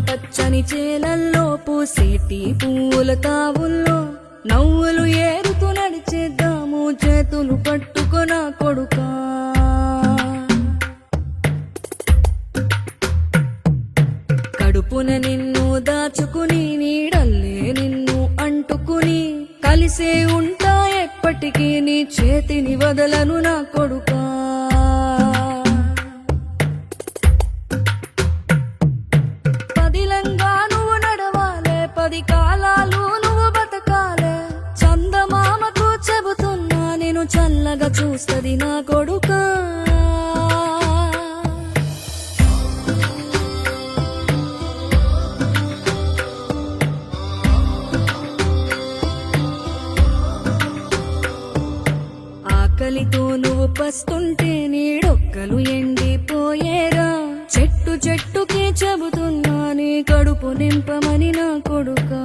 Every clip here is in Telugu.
పచ్చని చేలల్లో పూసేటి పూల తావుల్లో నవ్వులు ఏరుతూ నడిచేద్దాము చేతులు పట్టుకొన కొడుకా. కడుపున నిన్ను దాచుకుని నీడల్లే నిన్ను అంటుకుని కలిసే ఉంటా ఎప్పటికీ నీ చేతిని వదలను నా కొడుకా. పదిలంగా నువ్వు నడవాలే, 10 కాలాలు నువ్వు బతకాలే. చందమామకు చెబుతున్నా నేను చల్లగా చూస్తది నా కొడుకా. ఆకలితో నువ్వు పస్తుంటే నీడొక్కలు ఎండిపోయేరా. చెట్టు చెట్టుకి చెబుతున్నా నీ కడుపు నింపమని నా కొడుకా.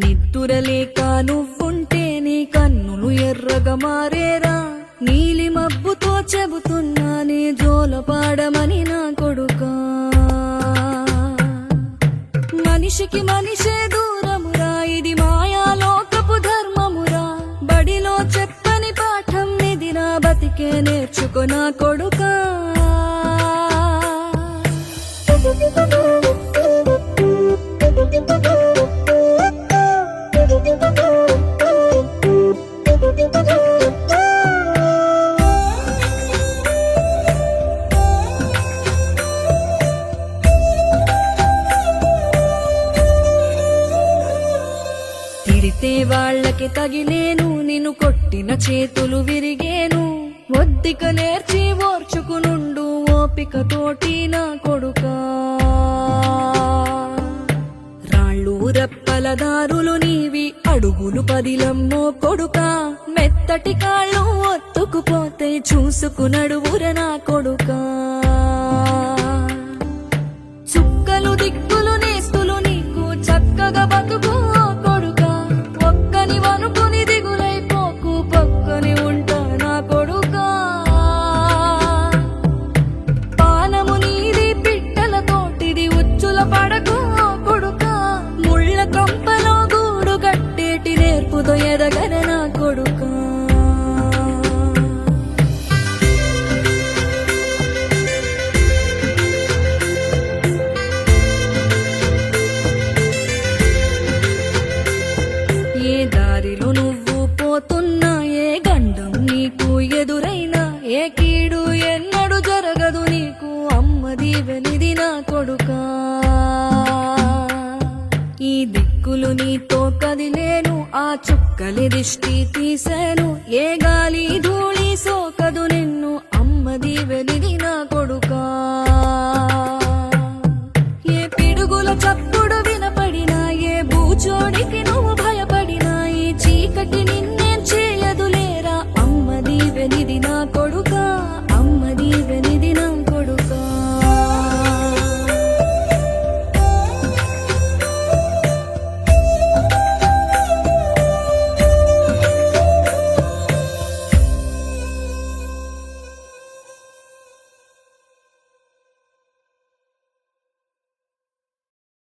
నిద్దురలేక నువ్వుంటే నీ కన్నులు ఎర్రగా మారేరా. నీలి మబ్బుతో చెబుతున్నా నీ జోల పాడమని నా కొడుకా. మనిషికి మనిషే దూరమురా, ఇది మాయాలోకపు ధర్మమురా. బడిలో చెప్పని పాఠం ఇది నా బతికే నేర్చుకో నా కొడుకా. తిడితే వాళ్ళకి తగిలేను, నిన్ను కొట్టిన చేతులు విరిగేను. ఒద్దిక నేర్చి ఓర్చుకునుండు ఓపిక తోటి నా కొడుకా. రాళ్ళు రెప్పల దారులు నీవి, అడుగులు పదిలమ్మో కొడుకా. మెత్తటి కాళ్ళు ఒత్తుకుపోతే చూసుకునడువుర నా కొడుకా. చుక్కలు దిక్కులు నేస్తులు నీకు చక్కగా బతుకు కొడుకా. ఒక్కని వనుకుని దిగులైపోకు, పక్కని ఉంటా నా కొడుకా. పానము నీది పిట్టల తోటిది, ఉచ్చుల పడకు కొడుకా. ముళ్ళ కంపలో గూడు కట్టేటి నేర్పుతో ఎదగన నా కొడుకా. ఏ దారిలో నువ్వు పోతున్నా, ఏ గండం నీకు ఎదురైనా, ఏ కీడు ఎన్నడు జరగదు నీకు అమ్మ దీవెనిది నా కొడుకా. ఈ దిక్కులు నీతో కదిలేను, ఆ చుక్కలి దిష్టి తీసేను. ఏ గాలి